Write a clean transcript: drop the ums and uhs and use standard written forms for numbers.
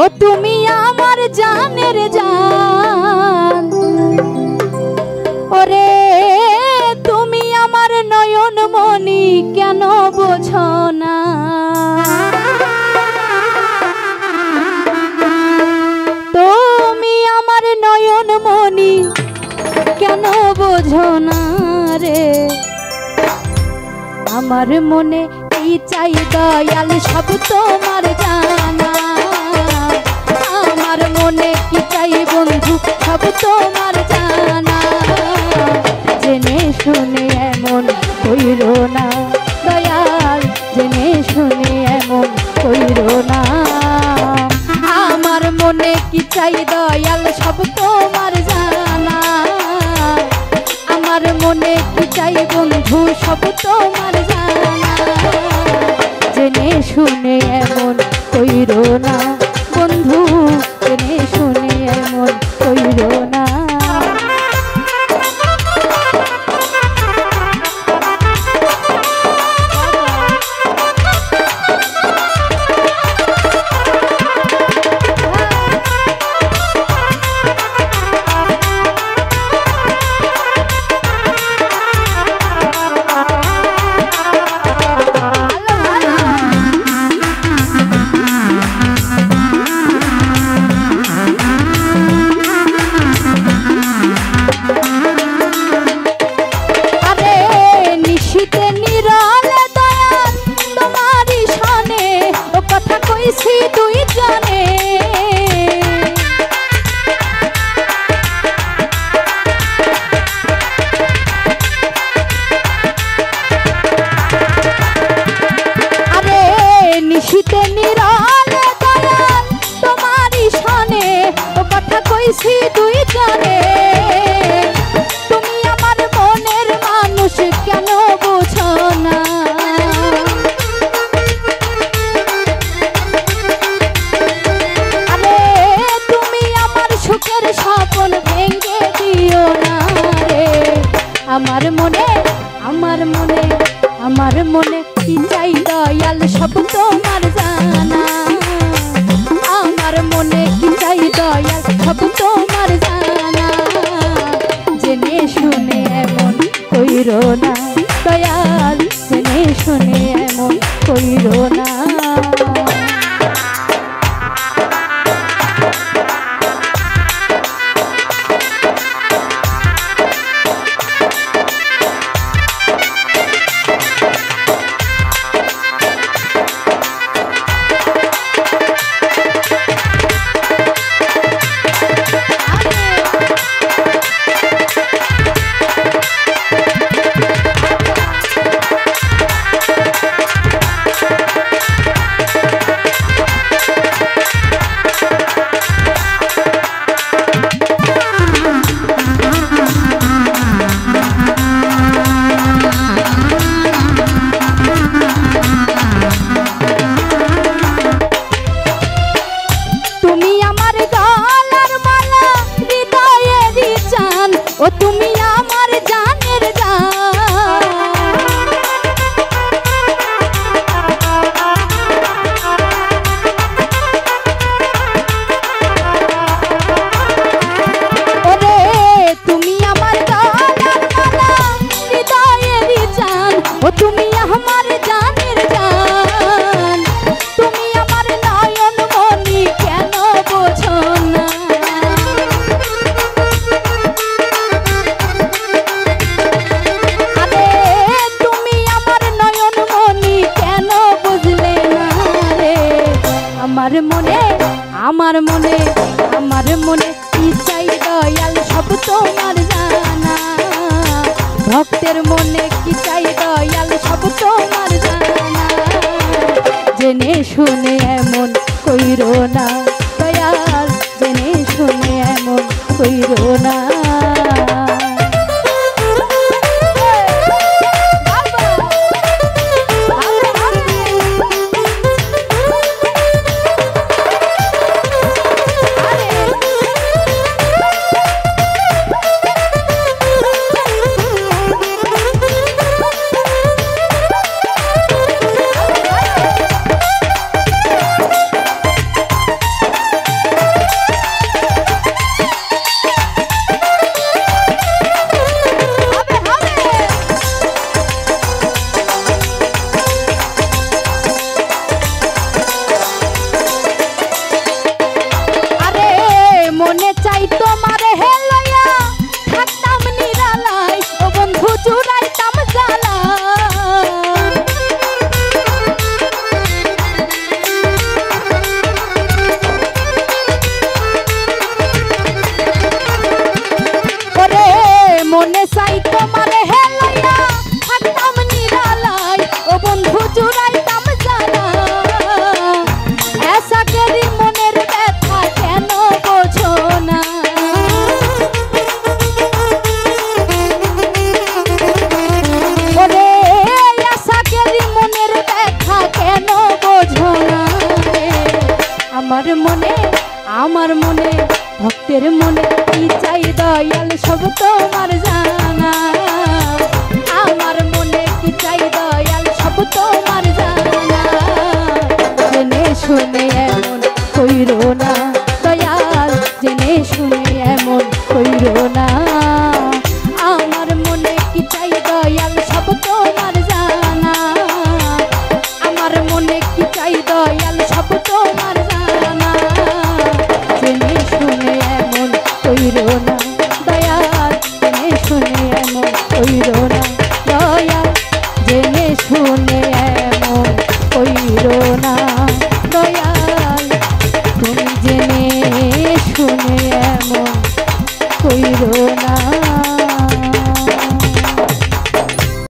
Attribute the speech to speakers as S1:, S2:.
S1: ও তুমি আমার জানের জান, ওরে তুমি আমার নয়ন মনি কেন বোঝো না? তুমি আমার নয়ন মনি কেন বোঝো না রে? আমার মনে কি চাই দয়াল সব তোমার জানা, আমার মনে কি চাই বন্ধু সব তোমার জানা। জেনে শুনে এমন কইরো না দয়াল, জেনে শুনে এমন কইরো না। আমার মনে কি চাই দয়াল সব তোমার জানা, আমার মনে কি চাই বন্ধু সব তোমার জানা। জেনে শুনে এমন কইরো না বন্ধু, জেনে শুনে এমন কইরো না। তুই জানে আরে নিশিতে নিরালে দয়াল তোমারই শানে ও কথা কইছি তুই জানে। তুমি আমার মনের মানুষ কেন বোঝো না? স্বপন ভেঙে দিও না রে। আমার মনে আমার মনে আমার মনে কি চাই দয়াল সব তোমার জানা, আমার মনে কি চাই দয়াল সব তোমার জানা। জেনে শুনে এমন কইরো না দয়াল, জেনে শুনে এমন কইরো না। ও তুমি আমার জানের জান, ওরে তুমি আমার জানের মালা হৃদয়েরই জান, ও তুমি আমার জানের জান। তুমি আমার নয়ন মনি কেন বোঝো না? আমার মনে আমার মনে কি চাই দয়াল সব তোমার জানা, ভক্তের মনে কি চাই দয়াল সব তোমার জানা। জেনে শুনে এমন কইরো না দয়াল, জেনে শুনে এমন কইরো না। আমার মনে ভক্তের মনে কি চাই দয়াল সব তোমার জানা। আমার মনে কি চাই দয়াল সব তোমার জানা। জেনে শুনে এমন কইরো না দয়াল, জেনে শুনে এমন কইরো না। আমার মনে কি চাই দয়াল সব তোমার জানা। আমার মনে কি চাই দয়াল সব তোমার জানা।